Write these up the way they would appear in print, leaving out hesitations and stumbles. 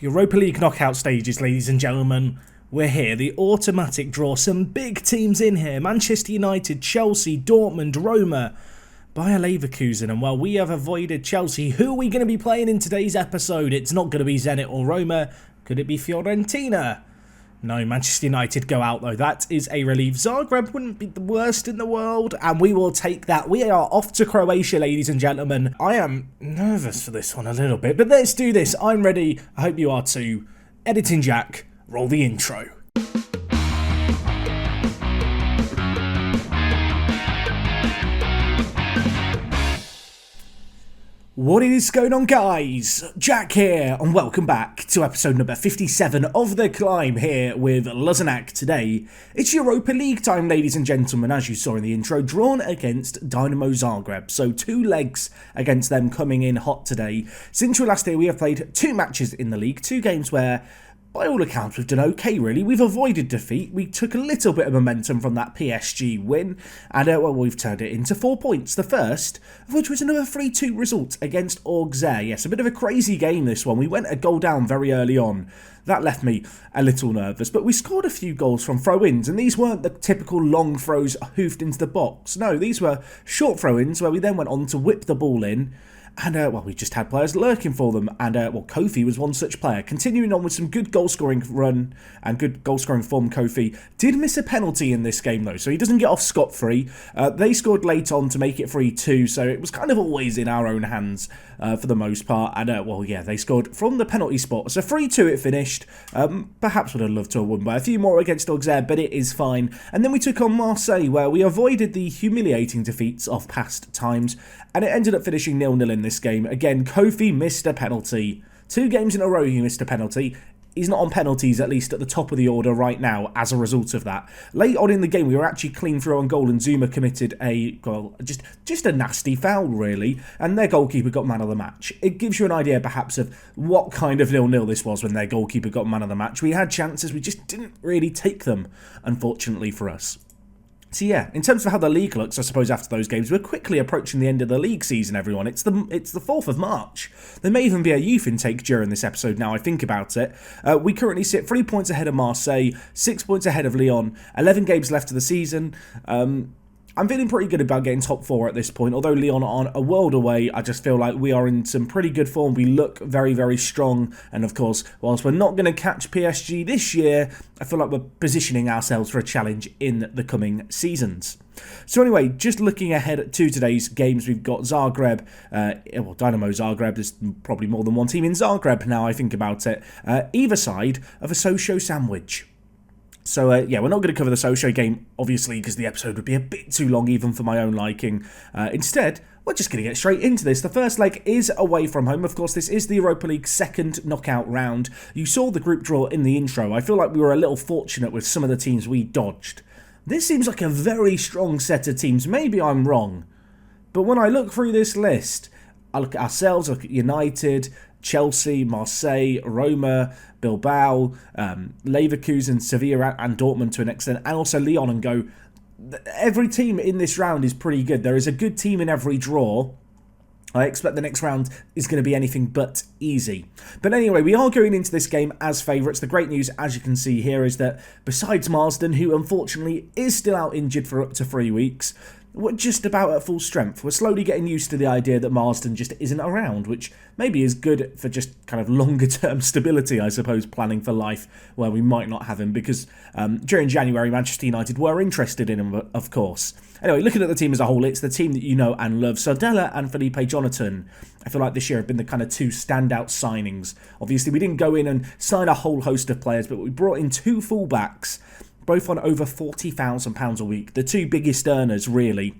Europa League knockout stages, ladies and gentlemen. We're here, the automatic draw. Some big teams in here. Manchester United, Chelsea, Dortmund, Roma, Bayer Leverkusen. And while we have avoided Chelsea, who are we going to be playing in today's episode? It's not going to be Zenit or Roma. Could it be Fiorentina? No, Manchester United go out though. That is a relief. Zagreb wouldn't be the worst in the world, and we will take that. We are off to Croatia, ladies and gentlemen. I am nervous for this one a little bit, but let's do this. I'm ready. I hope you are too. Editing Jack, roll the intro. What is going on, guys? Jack here, and welcome back to episode number 57 of The Climb here with Luzenak. Today, it's Europa League time, ladies and gentlemen, as you saw in the intro, drawn against Dynamo Zagreb. So 2 legs against them coming in hot today. Since we last here, we have played 2 matches in the league, 2 games where, by all accounts, we've done okay, really. We've avoided defeat. We took a little bit of momentum from that PSG win, and we've turned it into 4 points. The first of which was another 3-2 result against Augzeir. Yes, a bit of a crazy game, this one. We went a goal down very early on. That left me a little nervous, but we scored a few goals from throw-ins, and these weren't the typical long throws hoofed into the box. No, these were short throw-ins where we then went on to whip the ball in. And, we just had players lurking for them. And, Kofi was one such player. Continuing on with some good goal-scoring run and good goal-scoring form, Kofi did miss a penalty in this game, though, so he doesn't get off scot-free. They scored late on to make it 3-2, so it was kind of always in our own hands for the most part. And, they scored from the penalty spot. So 3-2 it finished. Perhaps would have loved to have won by a few more against Augzeir, but it is fine. And then we took on Marseille, where we avoided the humiliating defeats of past times, and it ended up finishing 0-0 in this game. Again, Kofi missed a penalty. 2 games in a row he missed a penalty. He's not on penalties, at least at the top of the order right now, as a result of that. Late on in the game, we were actually clean through on goal, and Zuma committed a goal, just a nasty foul, really, and their goalkeeper got man of the match. It gives you an idea, perhaps, of what kind of 0-0 this was when their goalkeeper got man of the match. We had chances, we just didn't really take them, unfortunately for us. So yeah, in terms of how the league looks, I suppose after those games, we're quickly approaching the end of the league season, everyone. It's the 4th of March. There may even be a youth intake during this episode now I think about it. We currently sit 3 points ahead of Marseille, 6 points ahead of Lyon, 11 games left of the season. I'm feeling pretty good about getting top 4 at this point. Although Lyon aren't a world away, I just feel like we are in some pretty good form. We look very, very strong. And of course, whilst we're not going to catch PSG this year, I feel like we're positioning ourselves for a challenge in the coming seasons. So anyway, just looking ahead to today's games, we've got Zagreb, Dynamo Zagreb. There's probably more than one team in Zagreb now I think about it. Either side of a Socio sandwich. So, we're not going to cover the Socio game, obviously, because the episode would be a bit too long, even for my own liking. Instead, we're just going to get straight into this. The first leg is away from home. Of course, this is the Europa League second knockout round. You saw the group draw in the intro. I feel like we were a little fortunate with some of the teams we dodged. This seems like a very strong set of teams. Maybe I'm wrong. But when I look through this list, I look at ourselves, I look at United, Chelsea, Marseille, Roma, Bilbao, Leverkusen, Sevilla and Dortmund to an extent, and also Lyon, and go, every team in this round is pretty good. There is a good team in every draw. I expect the next round is going to be anything but easy. But anyway, we are going into this game as favourites. The great news, as you can see here, is that besides Marsden, who unfortunately is still out injured for up to 3 weeks, we're just about at full strength. We're slowly getting used to the idea that Marsden just isn't around, which maybe is good for just kind of longer term stability, I suppose, planning for life where we might not have him, because during January, Manchester United were interested in him, of course. Anyway, looking at the team as a whole, it's the team that you know and love. Sardella and Felipe Jonathan, I feel like this year have been the kind of 2 standout signings. Obviously, we didn't go in and sign a whole host of players, but we brought in 2 fullbacks, both on over £40,000 a week. The 2 biggest earners, really.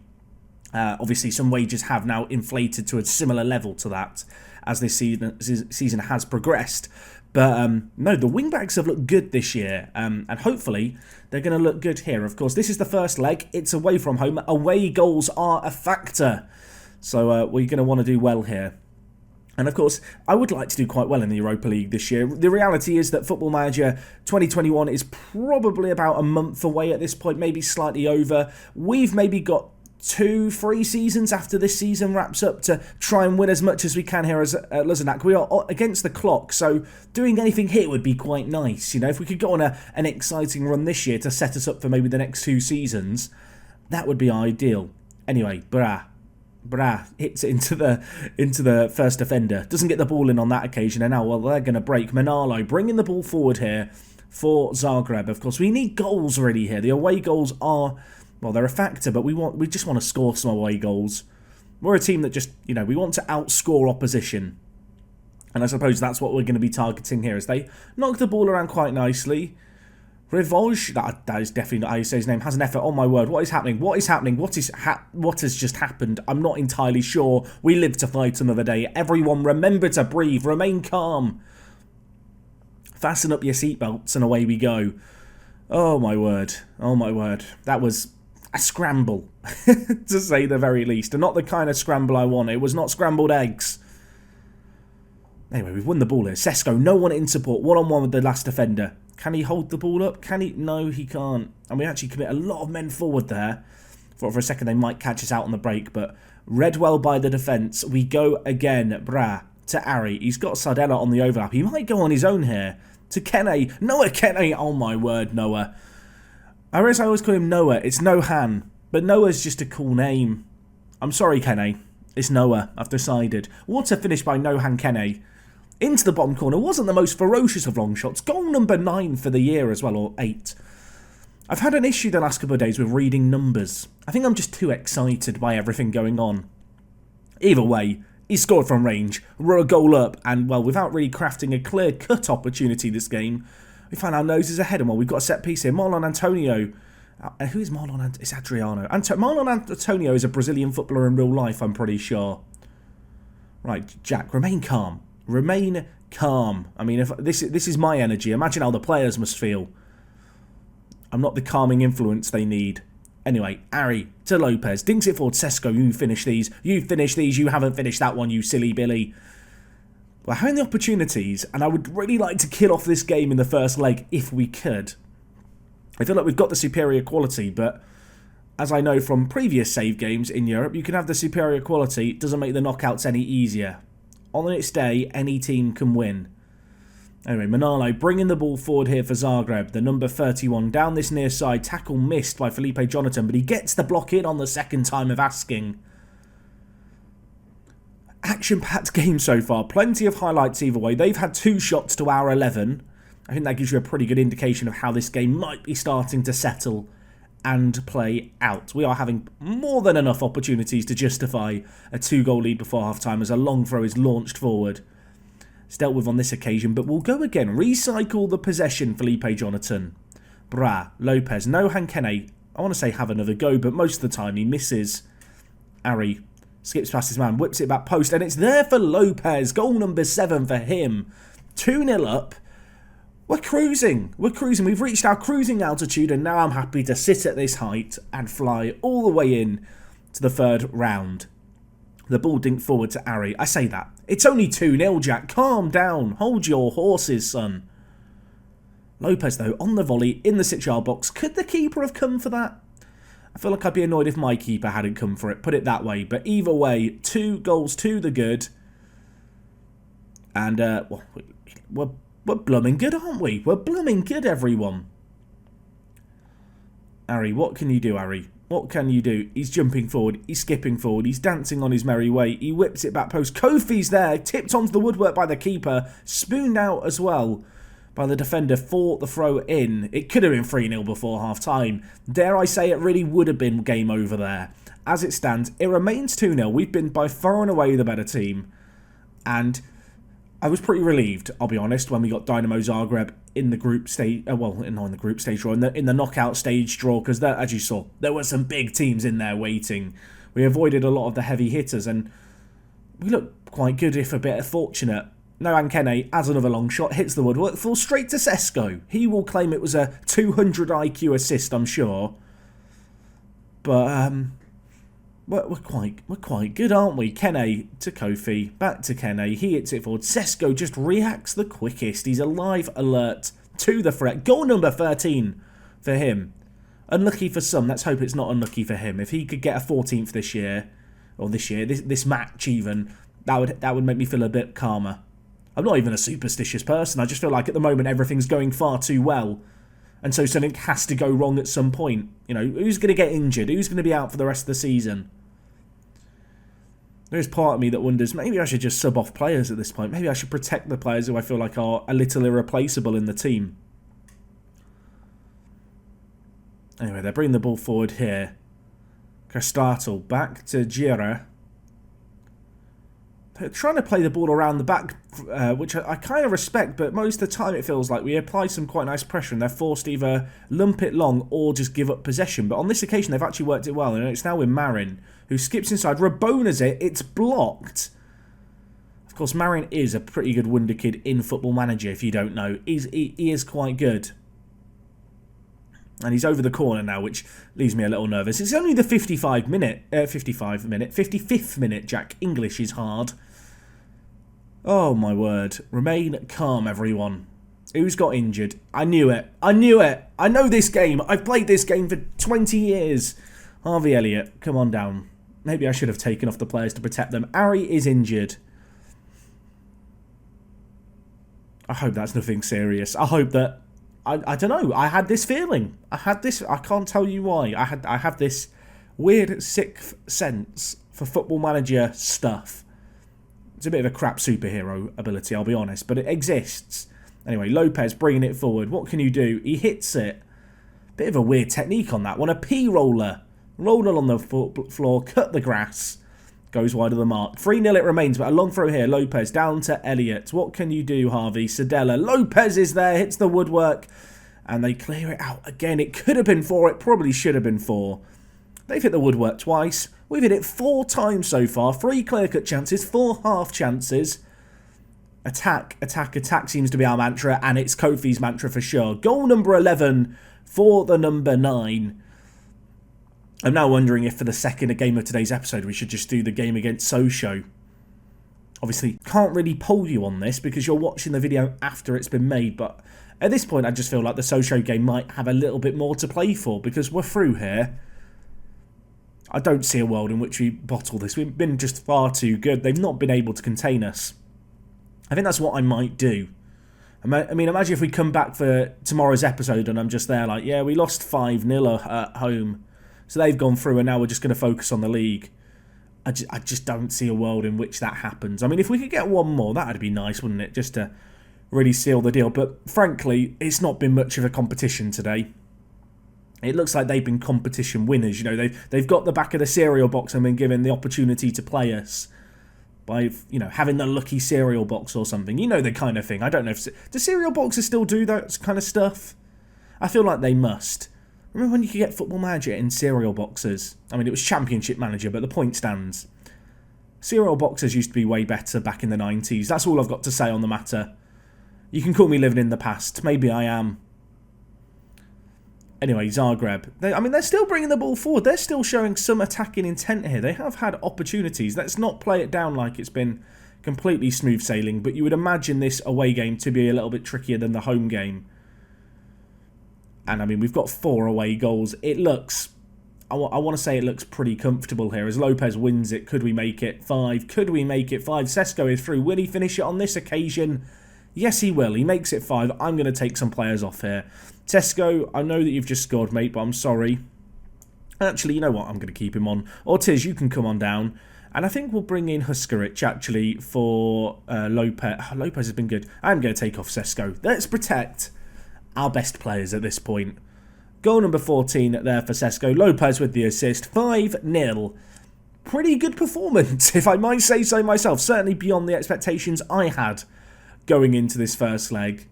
Obviously, some wages have now inflated to a similar level to that as this season has progressed. But no, the wing-backs have looked good this year, and hopefully they're going to look good here. Of course, this is the first leg. It's away from home. Away goals are a factor. So we're going to want to do well here. And of course, I would like to do quite well in the Europa League this year. The reality is that Football Manager 2021 is probably about a month away at this point, maybe slightly over. We've maybe got 2-3 seasons after this season wraps up to try and win as much as we can here as Luzenac. We are against the clock, so doing anything here would be quite nice. You know, if we could go on an exciting run this year to set us up for maybe the next 2 seasons, that would be ideal. Anyway, Brah hits it into the first defender. Doesn't get the ball in on that occasion, and now, well, they're going to break. Manalo bringing the ball forward here for Zagreb. Of course, we need goals really here. The away goals are... well, they're a factor, but we just want to score some away goals. We're a team that just, you know, we want to outscore opposition. And I suppose that's what we're going to be targeting here, as they knock the ball around quite nicely. Rivoj, that is definitely not how you say his name, has an effort. Oh my word, what is happening? What is happening? What has just happened? I'm not entirely sure. We live to fight another day. Everyone remember to breathe, remain calm. Fasten up your seatbelts and away we go. Oh my word. Oh my word. That was a scramble, to say the very least. And not the kind of scramble I want. It was not scrambled eggs. Anyway, we've won the ball here. Sesko, no one in support. One-on-one with the last defender. Can he hold the ball up? Can he? No, he can't. And we actually commit a lot of men forward there. Thought for a second they might catch us out on the break, but read well by the defence. We go again. Brah to Ari. He's got Sardella on the overlap. He might go on his own here. To Kene. Noah Kene. Oh my word, Noah. I always call him Noah. It's Nohan. But Noah's just a cool name. I'm sorry, Kene. It's Noah. I've decided. What a finish by Nohan Kene. Into the bottom corner. Wasn't the most ferocious of long shots. Goal number 9 for the year as well, or 8. I've had an issue the last couple of days with reading numbers. I think I'm just too excited by everything going on. Either way, he scored from range. We're a goal up. And, well, without really crafting a clear-cut opportunity this game, we find our noses ahead, and well, we've got a set piece here. Marlon Antonio. Who is Marlon? It's Adriano. Marlon Antonio is a Brazilian footballer in real life, I'm pretty sure. Right, Jack, remain calm. Remain calm. I mean, if this is my energy. Imagine how the players must feel. I'm not the calming influence they need. Anyway, Ari to Lopez. Dinks it forward. Sesko, you finish these. You finish these. You haven't finished that one, you silly Billy. We're having the opportunities, and I would really like to kill off this game in the first leg if we could. I feel like we've got the superior quality, but as I know from previous save games in Europe, you can have the superior quality. It doesn't make the knockouts any easier. On its day, any team can win. Anyway, Manalo bringing the ball forward here for Zagreb, the number 31. Down this near side, tackle missed by Felipe Jonathan, but he gets the block in on the second time of asking. Action-packed game so far. Plenty of highlights either way. They've had 2 shots to our 11. I think that gives you a pretty good indication of how this game might be starting to settle and play out. We are having more than enough opportunities to justify a 2-goal lead before half-time as a long throw is launched forward. It's dealt with on this occasion, but we'll go again. Recycle the possession, Felipe Jonathan. Brah, Lopez, Nohan Kene. I want to say have another go, but most of the time he misses. Ari skips past his man, whips it back post, and it's there for Lopez. Goal number 7 for him. 2-0 up. We're cruising. We're cruising. We've reached our cruising altitude, and now I'm happy to sit at this height and fly all the way in to the 3rd round. The ball dinked forward to Ari. I say that. It's only 2-0, Jack. Calm down. Hold your horses, son. Lopez, though, on the volley in the 6-yard box. Could the keeper have come for that? I feel like I'd be annoyed if my keeper hadn't come for it. Put it that way. But either way, 2 goals to the good. And, well, we're blooming good, aren't we? We're blooming good, everyone. Ari, what can you do, Ari? What can you do? He's jumping forward. He's skipping forward. He's dancing on his merry way. He whips it back post. Kofi's there. Tipped onto the woodwork by the keeper. Spooned out as well by the defender for the throw in. It could have been 3-0 before half-time. Dare I say it really would have been game over there. As it stands, it remains 2-0. We've been by far and away the better team. And I was pretty relieved, I'll be honest, when we got Dynamo Zagreb in the group stage, not in the group stage draw, in the knockout stage draw, because as you saw, there were some big teams in there waiting. We avoided a lot of the heavy hitters, and we looked quite good if a bit fortunate. Nohan Kene adds another long shot, hits the woodwork, falls straight to Sesko. He will claim it was a 200 IQ assist, I'm sure. But, we're quite good, aren't we? Kene to Kofi, back to Kene, he hits it forward. Sesko just reacts the quickest. He's alive, alert, to the threat. Goal number 13 for him. Unlucky for some. Let's hope it's not unlucky for him. If he could get a 14th this year, or this match even, that would make me feel a bit calmer. I'm not even a superstitious person. I just feel like at the moment everything's going far too well. And so something has to go wrong at some point. You know, who's going to get injured? Who's going to be out for the rest of the season? There's part of me that wonders, maybe I should just sub off players at this point. Maybe I should protect the players who I feel like are a little irreplaceable in the team. Anyway, they're bringing the ball forward here. Castato back to Gira. They're trying to play the ball around the back, which I kind of respect, but most of the time it feels like we apply some quite nice pressure and they're forced to either lump it long or just give up possession. But on this occasion, they've actually worked it well, and it's now with Marin, who skips inside, Rabona's it, it's blocked. Of course, Marin is a pretty good wonder kid in Football Manager, if you don't know. He is quite good. And he's over the corner now, which leaves me a little nervous. It's only the 55th minute, Jack. English is hard. Oh, my word. Remain calm, everyone. Who's got injured? I knew it. I knew it. I know this game. I've played this game for 20 years. Harvey Elliot, come on down. Maybe I should have taken off the players to protect them. Ari is injured. I hope that's nothing serious. I hope that... I don't know. I had this feeling. I can't tell you why. I have this weird sixth sense for Football Manager stuff. It's a bit of a crap superhero ability, I'll be honest, but it exists. Anyway, Lopez bringing it forward. What can you do? He hits it. Bit of a weird technique on that one. A P-roller. Roller on the floor, cut the grass. Goes wide of the mark. 3-0 it remains, but a long throw here. Lopez down to Elliot. What can you do, Harvey? Sedella. Lopez is there, hits the woodwork, and they clear it out again. It could have been 4. It probably should have been 4. They've hit the woodwork twice. We've hit it 4 times so far. 3 clear-cut chances, 4 half chances. Attack, attack, attack seems to be our mantra, and it's Kofi's mantra for sure. Goal number 11 for the number 9. I'm now wondering if for the second game of today's episode we should just do the game against Sochaux. Obviously, can't really poll you on this because you're watching the video after it's been made, but at this point I just feel like the Sochaux game might have a little bit more to play for because we're through here. I don't see a world in which we bottle this. We've been just far too good. They've not been able to contain us. I think that's what I might do. I mean, imagine if we come back for tomorrow's episode and I'm just there like, yeah, we lost 5-0 at home. So they've gone through and now we're just going to focus on the league. I just don't see a world in which that happens. I mean, if we could get one more, that would be nice, wouldn't it? Just to really seal the deal. But frankly, it's not been much of a competition today. It looks like they've been competition winners. You know, they've got the back of the cereal box and been given the opportunity to play us by, you know, having the lucky cereal box or something. You know, the kind of thing. I don't know if... Do cereal boxes still do that kind of stuff? I feel like they must. Remember when you could get Football Manager in cereal boxes? I mean, it was Championship Manager, but the point stands. Cereal boxes used to be way better back in the 90s. That's all I've got to say on the matter. You can call me living in the past. Maybe I am. Anyway, Zagreb. They're still bringing the ball forward. They're still showing some attacking intent here. They have had opportunities. Let's not play it down like it's been completely smooth sailing, but you would imagine this away game to be a little bit trickier than the home game. And, I mean, we've got 4 away goals. It looks... I want to say it looks pretty comfortable here. As Lopez wins it, could we make it 5? Could we make it 5? Sesko is through. Will he finish it on this occasion? Yes, he will. He makes it 5. I'm going to take some players off here. Sesko, I know that you've just scored, mate, but I'm sorry. Actually, you know what? I'm going to keep him on. Ortiz, you can come on down. And I think we'll bring in Huskaric, actually, for Lopez. Oh, Lopez has been good. I'm going to take off Sesko. Let's protect our best players at this point. Goal number 14 there for Sesko. Lopez with the assist. 5-0. Pretty good performance, if I might say so myself. Certainly beyond the expectations I had going into this first leg.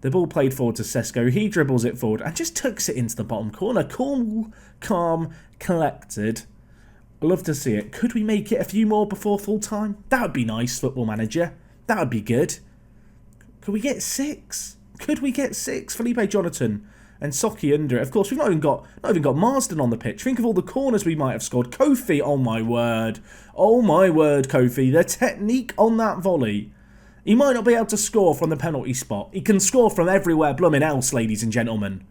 The ball played forward to Sesko. He dribbles it forward and just tucks it into the bottom corner. Cool, calm, collected. Love to see it. Could we make it a few more before full time? That would be nice, Football Manager. That would be good. Could we get 6? Could we get 6? Felipe Jonathan and Socky under it. Of course, we've not even got Marsden on the pitch. Think of all the corners we might have scored. Kofi, oh my word. Oh my word, Kofi. The technique on that volley. He might not be able to score from the penalty spot. He can score from everywhere blooming else, ladies and gentlemen.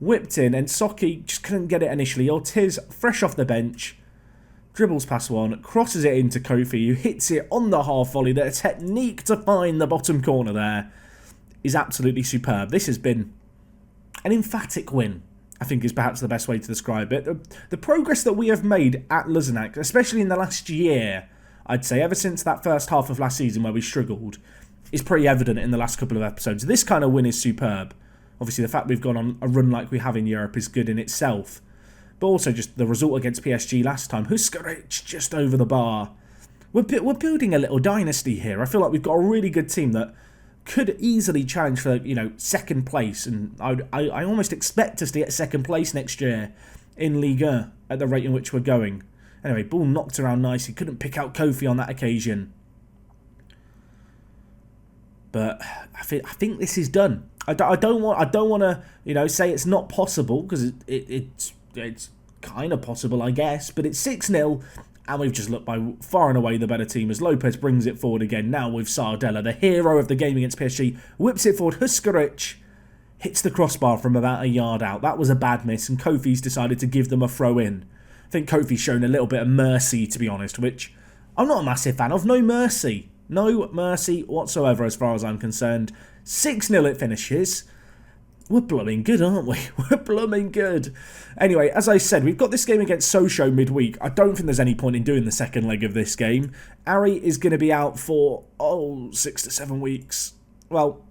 whipped in, and Soki just couldn't get it initially. Ortiz, fresh off the bench, dribbles past one, crosses it into Kofi, who hits it on the half volley. The technique to find the bottom corner there is absolutely superb. This has been an emphatic win, I think is perhaps the best way to describe it. The progress that we have made at Luzenac, especially in the last year, I'd say, ever since that first half of last season where we struggled, is pretty evident in the last couple of episodes. This kind of win is superb. Obviously, the fact we've gone on a run like we have in Europe is good in itself. But also just the result against PSG last time. Huskaric just over the bar. We're building a little dynasty here. I feel like we've got a really good team that could easily challenge for, second place. And I almost expect us to get second place next year in Ligue 1 at the rate in which we're going. Anyway, ball knocked around nicely. Couldn't pick out Kofi on that occasion. But I think this is done. I don't want to say it's not possible, because it's kind of possible, I guess, but it's 6-0, and we've just looked by far and away the better team as Lopez brings it forward again, now with Sardella, the hero of the game against PSG, whips it forward. Huskaric hits the crossbar from about a yard out. That was a bad miss, and Kofi's decided to give them a throw in. I think Kofi's shown a little bit of mercy, to be honest, which I'm not a massive fan of. No mercy. No mercy whatsoever as far as I'm concerned. 6-0 it finishes. We're blooming good, aren't we? We're blooming good. Anyway, as I said, we've got this game against Sochaux midweek. I don't think there's any point in doing the second leg of this game. Ari is going to be out for, 6 to 7 weeks. Well,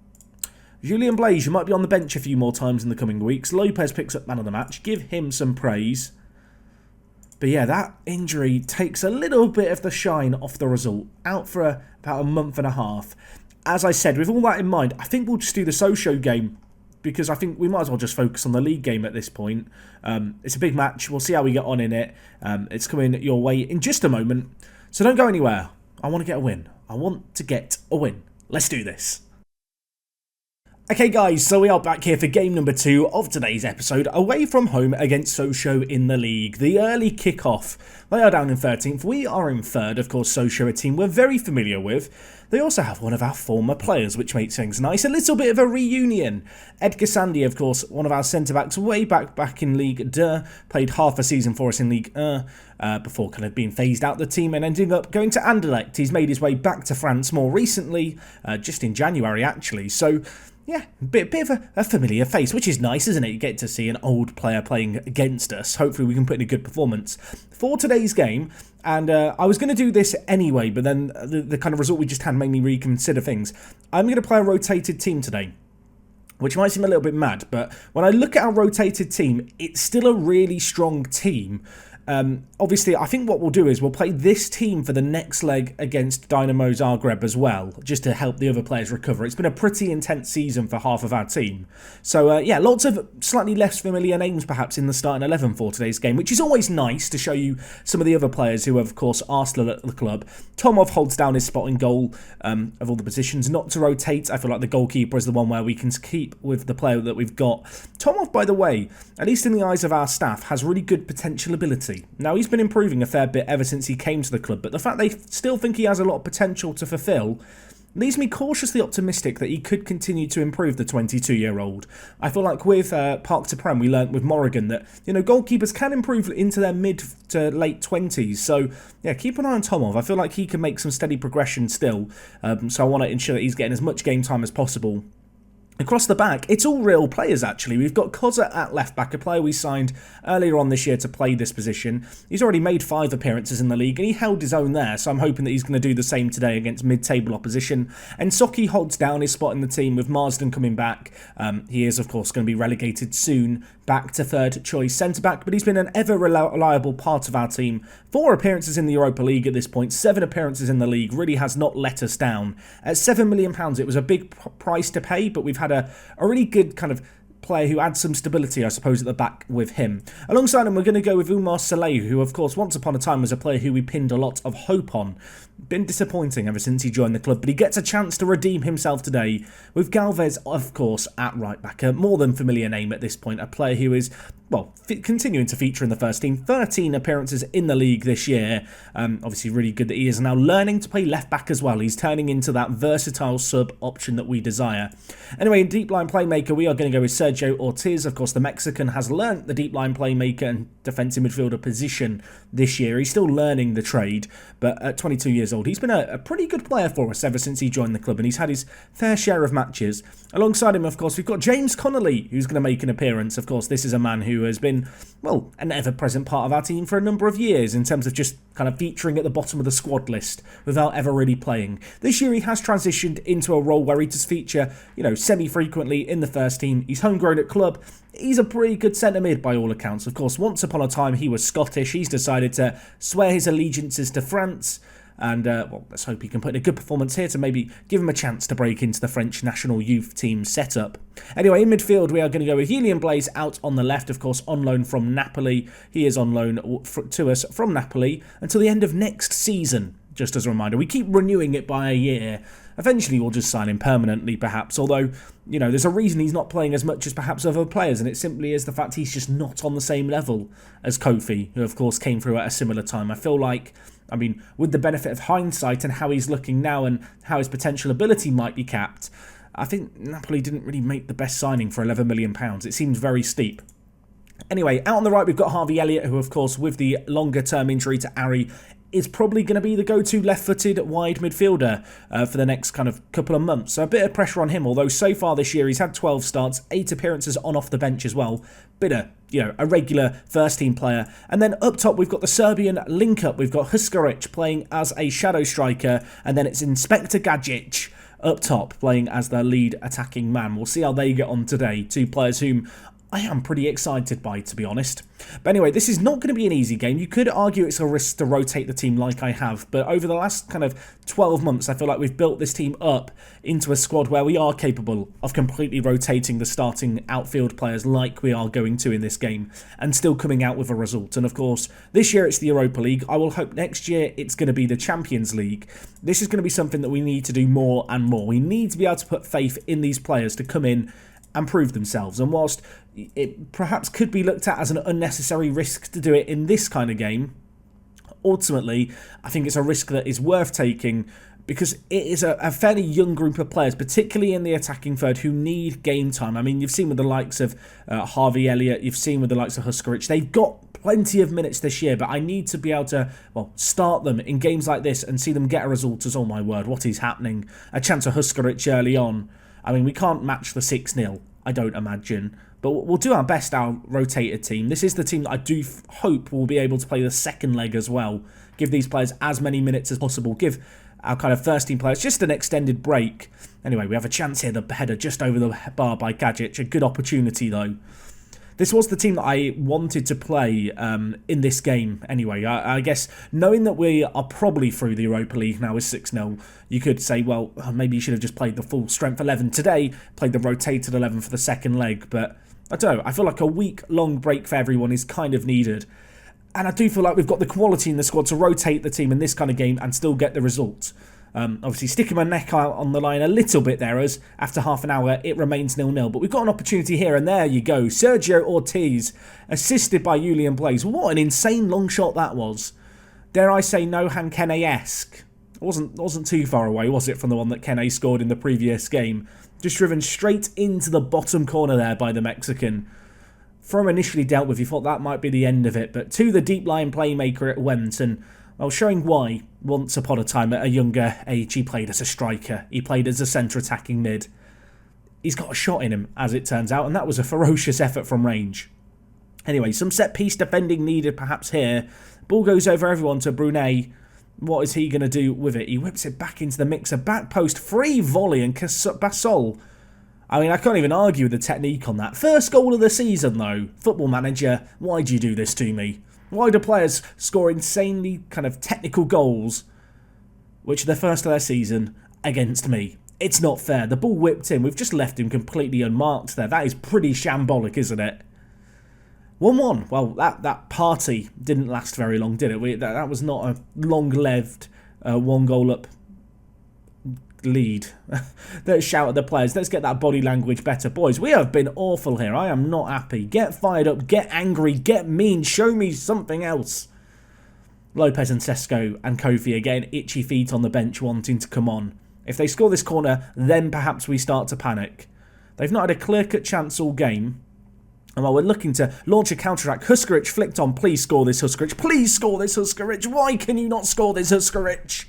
Julien Blaise, you might be on the bench a few more times in the coming weeks. Lopez picks up man of the match. Give him some praise. But yeah, that injury takes a little bit of the shine off the result. Out for about a month and a half. As I said, with all that in mind, I think we'll just do the Sochaux game, because I think we might as well just focus on the league game at this point. It's a big match. We'll see how we get on in it. It's coming your way in just a moment. So don't go anywhere. I want to get a win. I want to get a win. Let's do this. Okay guys, so we are back here for game number 2 of today's episode, away from home against Sochaux in the league. The early kick-off. They are down in 13th, we are in 3rd, of course Sochaux, a team we're very familiar with. They also have one of our former players, which makes things nice. A little bit of a reunion. Edgar Sandy, of course, one of our centre-backs way back in Ligue 2, played half a season for us in Ligue 1, before kind of being phased out the team and ending up going to Anderlecht. He's made his way back to France more recently, just in January actually, so yeah, bit of a familiar face, which is nice, isn't it? You get to see an old player playing against us. Hopefully we can put in a good performance for today's game. And I was going to do this anyway, but then the kind of result we just had made me reconsider things. I'm going to play a rotated team today, which might seem a little bit mad, but when I look at our rotated team, it's still a really strong team. Obviously, I think what we'll do is we'll play this team for the next leg against Dynamo Zagreb as well, just to help the other players recover. It's been a pretty intense season for half of our team. So, yeah, lots of slightly less familiar names perhaps in the starting 11 for today's game, which is always nice to show you some of the other players who have, of course, Arsenal at the club. Tomov holds down his spot in goal of all the positions. Not to rotate, I feel like the goalkeeper is the one where we can keep with the player that we've got. Tomov, by the way, at least in the eyes of our staff, has really good potential ability. Now, he's been improving a fair bit ever since he came to the club, but the fact they still think he has a lot of potential to fulfill leaves me cautiously optimistic that he could continue to improve, the 22-year-old. I feel like with Parc de Prem, we learnt with Morrigan that, goalkeepers can improve into their mid to late 20s. So, yeah, keep an eye on Tomov. I feel like he can make some steady progression still. So I want to ensure that he's getting as much game time as possible. Across the back, it's all real players actually. We've got Kozza at left back, a player we signed earlier on this year to play this position. He's already made 5 appearances in the league and he held his own there, so I'm hoping that he's going to do the same today against mid-table opposition. And Soki holds down his spot in the team with Marsden coming back. He is, of course, going to be relegated soon back to third choice centre-back, but he's been an ever-reliable part of our team. 4 appearances in the Europa League at this point, 7 appearances in the league, really has not let us down. At £7 million, it was a big price to pay, but we've had a really good kind of player who adds some stability, I suppose, at the back with him. Alongside him, we're going to go with Umar Saleh, who, of course, once upon a time was a player who we pinned a lot of hope on. Been disappointing ever since he joined the club, but he gets a chance to redeem himself today with Galvez, of course, at right back. A more than familiar name at this point, a player who is continuing to feature in the first team. 13 appearances in the league this year. Obviously really good that he is now learning to play left back as well. He's turning into that versatile sub option that we desire. Anyway, in deep line playmaker, we are going to go with Sergio Ortiz. Of course, the Mexican has learnt the deep line playmaker and defensive midfielder position this year. He's still learning the trade, but at 22 years old, he's been a pretty good player for us ever since he joined the club, and he's had his fair share of matches. Alongside him, of course, we've got James Connolly, who's going to make an appearance. Of course, this is a man who has been, well, an ever-present part of our team for a number of years in terms of just kind of featuring at the bottom of the squad list without ever really playing. This year he has transitioned into a role where he does feature, semi-frequently in the first team. He's homegrown at club. He's a pretty good centre-mid by all accounts. Of course, once upon a time he was Scottish. He's decided to swear his allegiances to France. And, let's hope he can put in a good performance here to maybe give him a chance to break into the French national youth team setup. Anyway, in midfield, we are going to go with Julian Blaise out on the left, of course, on loan from Napoli. He is on loan to us from Napoli until the end of next season, just as a reminder. We keep renewing it by a year. Eventually, we'll just sign him permanently, perhaps, although, there's a reason he's not playing as much as perhaps other players, and it simply is the fact he's just not on the same level as Kofi, who, of course, came through at a similar time. I feel like, with the benefit of hindsight and how he's looking now and how his potential ability might be capped, I think Napoli didn't really make the best signing for £11 million. It seems very steep. Anyway, out on the right, we've got Harvey Elliot, who, of course, with the longer-term injury to Ari, is probably going to be the go-to left-footed wide midfielder for the next kind of couple of months. So a bit of pressure on him, although so far this year he's had 12 starts, 8 appearances on off the bench as well. Bit of, a regular first-team player. And then up top we've got the Serbian link-up. We've got Huskaric playing as a shadow striker, and then it's Inspector Gadget up top playing as the lead attacking man. We'll see how they get on today. Two players whom I am pretty excited by, to be honest. But anyway, this is not going to be an easy game. You could argue it's a risk to rotate the team like I have, but over the last kind of 12 months, I feel like we've built this team up into a squad where we are capable of completely rotating the starting outfield players like we are going to in this game, and still coming out with a result. And of course, this year it's the Europa League. I will hope next year it's going to be the Champions League. This is going to be something that we need to do more and more. We need to be able to put faith in these players to come in and prove themselves. And whilst it perhaps could be looked at as an unnecessary risk to do it in this kind of game, ultimately, I think it's a risk that is worth taking because it is a fairly young group of players, particularly in the attacking third, who need game time. You've seen with the likes of Harvey Elliot, you've seen with the likes of Huskaric, they've got plenty of minutes this year, but I need to be able to, start them in games like this and see them get a result as, oh my word, what is happening? A chance of Huskaric early on. We can't match the 6-0, I don't imagine. But we'll do our best, our rotated team. This is the team that I do hope will be able to play the second leg as well. Give these players as many minutes as possible. Give our kind of first team players just an extended break. Anyway, we have a chance here. The header just over the bar by Gadget. A good opportunity, though. This was the team that I wanted to play in this game anyway. I guess knowing that we are probably through the Europa League now with 6-0, you could say, well, maybe you should have just played the full strength 11 today, played the rotated 11 for the second leg. But I don't know. I feel like a week-long break for everyone is kind of needed. And I do feel like we've got the quality in the squad to rotate the team in this kind of game and still get the result. Obviously, sticking my neck out on the line a little bit there, as after half an hour it remains 0-0. But we've got an opportunity here, and there you go. Sergio Ortiz, assisted by Julian Blaise. What an insane long shot that was. Dare I say, Nohan Kene-esque. Wasn't too far away, was it, from the one that Kene scored in the previous game? Just driven straight into the bottom corner there by the Mexican. From initially dealt with, you thought that might be the end of it, but to the deep line playmaker it went, and showing why once upon a time at a younger age he played as a striker, he played as a centre attacking mid. He's got a shot in him, as it turns out, and that was a ferocious effort from range. Anyway, some set piece defending needed perhaps here. Ball goes over everyone to Brunet. What is he going to do with it? He whips it back into the mixer, back post, free volley, and Basol. I can't even argue with the technique on that. First goal of the season, though. Football Manager, why do you do this to me? Why do players score insanely kind of technical goals, which are the first of their season, against me? It's not fair. The ball whipped in. We've just left him completely unmarked there. That is pretty shambolic, isn't it? 1-1. Well, that party didn't last very long, did it? That was not a long-lived one-goal-up lead. Let's shout at the players. Let's get that body language better. Boys, we have been awful here. I am not happy. Get fired up. Get angry. Get mean. Show me something else. Lopez and Sesko and Kofi again, itchy feet on the bench wanting to come on. If they score this corner, then perhaps we start to panic. They've not had a clear-cut chance all game. And while we're looking to launch a counter-attack, Huskaric flicked on. Please score this, Huskaric. Please score this, Huskaric. Why can you not score this, Huskaric?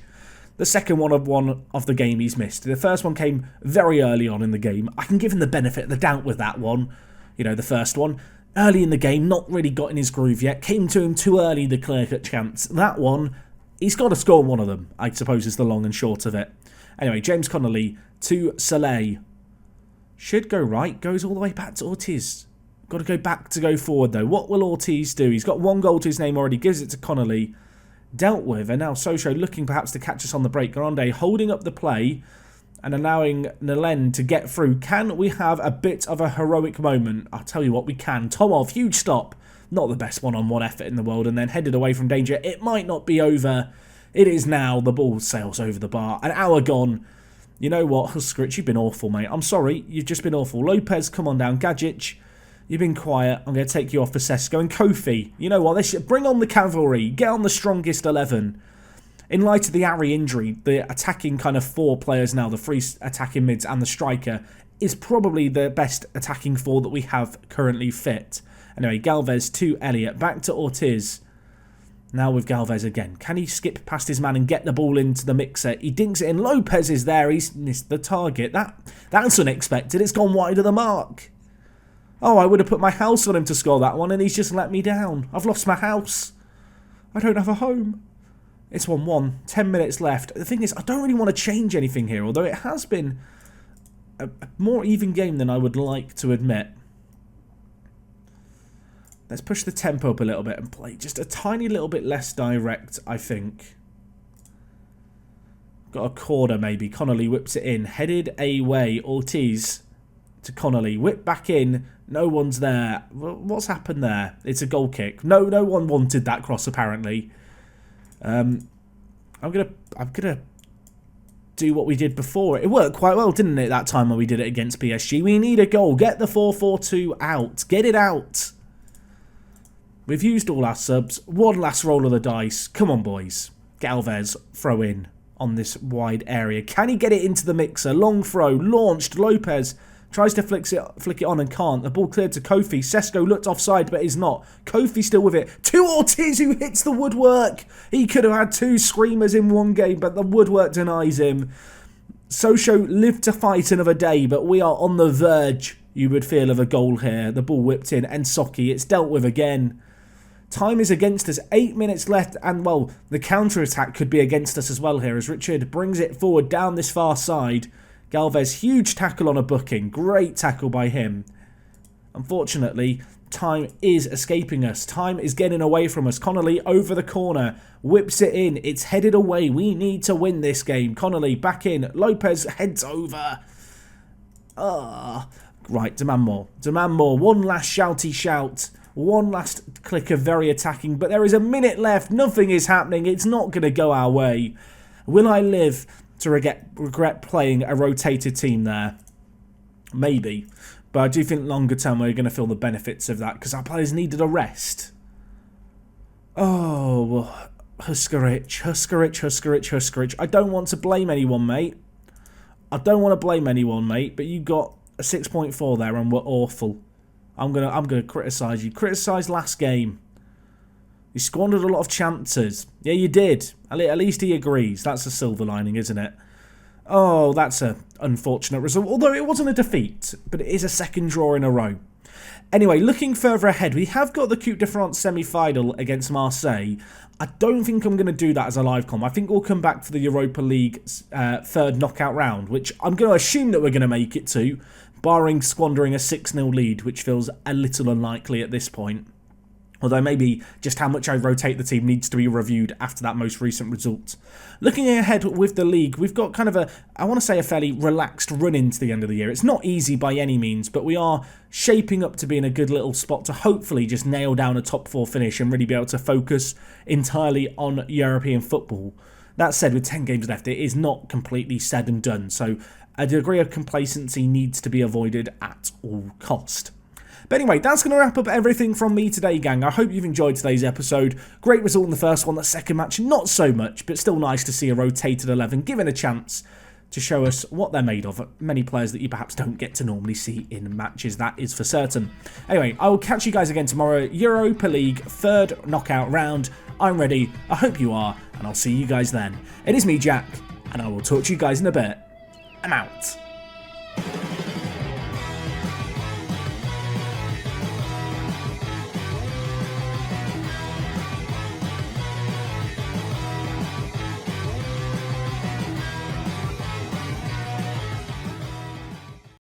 The second one of the game he's missed. The first one came very early on in the game. I can give him the benefit of the doubt with that one. You know, the first one. Early in the game, not really got in his groove yet. Came to him too early, the clear-cut chance. That one, he's got to score one of them, I suppose is the long and short of it. Anyway, James Connolly to Soleil. Should go right, goes all the way back to Ortiz. Got to go back to go forward, though. What will Ortiz do? He's got one goal to his name already, gives it to Connolly. Dealt with, and now Sochaux looking perhaps to catch us on the break. Grande holding up the play and allowing Nelen to get through. Can we have a bit of a heroic moment? I'll tell you what, we can. Tomov, huge stop. Not the best one-on-one effort in the world, and then headed away from danger. It might not be over. It is now. The ball sails over the bar. An hour gone. You know what, Huskaric, you've been awful, mate. I'm sorry, you've just been awful. Lopez, come on down. Gadjic, you've been quiet. I'm going to take you off for Sesko. And Kofi, you know what, they should bring on the cavalry. Get on the strongest 11. In light of the Ari injury, the attacking kind of four players now, the three attacking mids and the striker, is probably the best attacking four that we have currently fit. Anyway, Galvez to Elliot. Back to Ortiz. Now with Galvez again. Can he skip past his man and get the ball into the mixer? He dinks it in. Lopez is there. He's missed the target. That's unexpected. It's gone wide of the mark. Oh, I would have put my house on him to score that one, and he's just let me down. I've lost my house. I don't have a home. It's 1-1. 10 minutes left. The thing is, I don't really want to change anything here, although it has been a more even game than I would like to admit. Let's push the tempo up a little bit and play just a tiny little bit less direct, I think. Got a corner maybe. Connolly whips it in. Headed away. Ortiz to Connolly. Whip back in. No one's there. What's happened there? It's a goal kick. No one wanted that cross apparently. I'm gonna do what we did before. It worked quite well, didn't it, that time when we did it against PSG? We need a goal. Get the 4-4-2 out. Get it out. We've used all our subs. One last roll of the dice. Come on, boys. Galvez, throw in on this wide area. Can he get it into the mixer? Long throw. Launched. Lopez tries to flick it on and can't. The ball cleared to Kofi. Sesko looked offside, but is not. Kofi still with it. To Ortiz, who hits the woodwork. He could have had two screamers in one game, but the woodwork denies him. Sochaux lived to fight another day, but we are on the verge, you would feel, of a goal here. The ball whipped in. And Socki, it's dealt with again. Time is against us. 8 minutes left, and, well, the counter-attack could be against us as well here as Richard brings it forward down this far side. Galvez, huge tackle on a booking. Great tackle by him. Unfortunately, time is escaping us. Time is getting away from us. Connolly over the corner. Whips it in. It's headed away. We need to win this game. Connolly back in. Lopez heads over. Right, demand more. Demand more. One last shouty shout. One last click of very attacking. But there is a minute left. Nothing is happening. It's not going to go our way. Will I live to regret playing a rotated team there? Maybe. But I do think longer term we're going to feel the benefits of that because our players needed a rest. Oh, Huskaric. I don't want to blame anyone, mate. But you got a 6.4 there and we're awful. I'm gonna criticise you. Criticise last game. You squandered a lot of chances. Yeah, you did. At least he agrees. That's a silver lining, isn't it? Oh, that's an unfortunate result. Although it wasn't a defeat, but it is a second draw in a row. Anyway, looking further ahead, we have got the Coupe de France semi-final against Marseille. I don't think I'm going to do that as a live com. I think we'll come back for the Europa League third knockout round, which I'm going to assume that we're going to make it to, barring squandering a 6-0 lead, which feels a little unlikely at this point. Although maybe just how much I rotate the team needs to be reviewed after that most recent result. Looking ahead with the league, we've got kind of I want to say a fairly relaxed run into the end of the year. It's not easy by any means, but we are shaping up to be in a good little spot to hopefully just nail down a top 4 finish and really be able to focus entirely on European football. That said, with 10 games left, it is not completely said and done, so a degree of complacency needs to be avoided at all cost. But anyway, that's going to wrap up everything from me today, gang. I hope you've enjoyed today's episode. Great result in the first one, the second match, not so much, but still nice to see a rotated 11 given a chance to show us what they're made of. Many players that you perhaps don't get to normally see in matches, that is for certain. Anyway, I will catch you guys again tomorrow. Europa League, third knockout round. I'm ready. I hope you are, and I'll see you guys then. It is me, Jack, and I will talk to you guys in a bit. I'm out.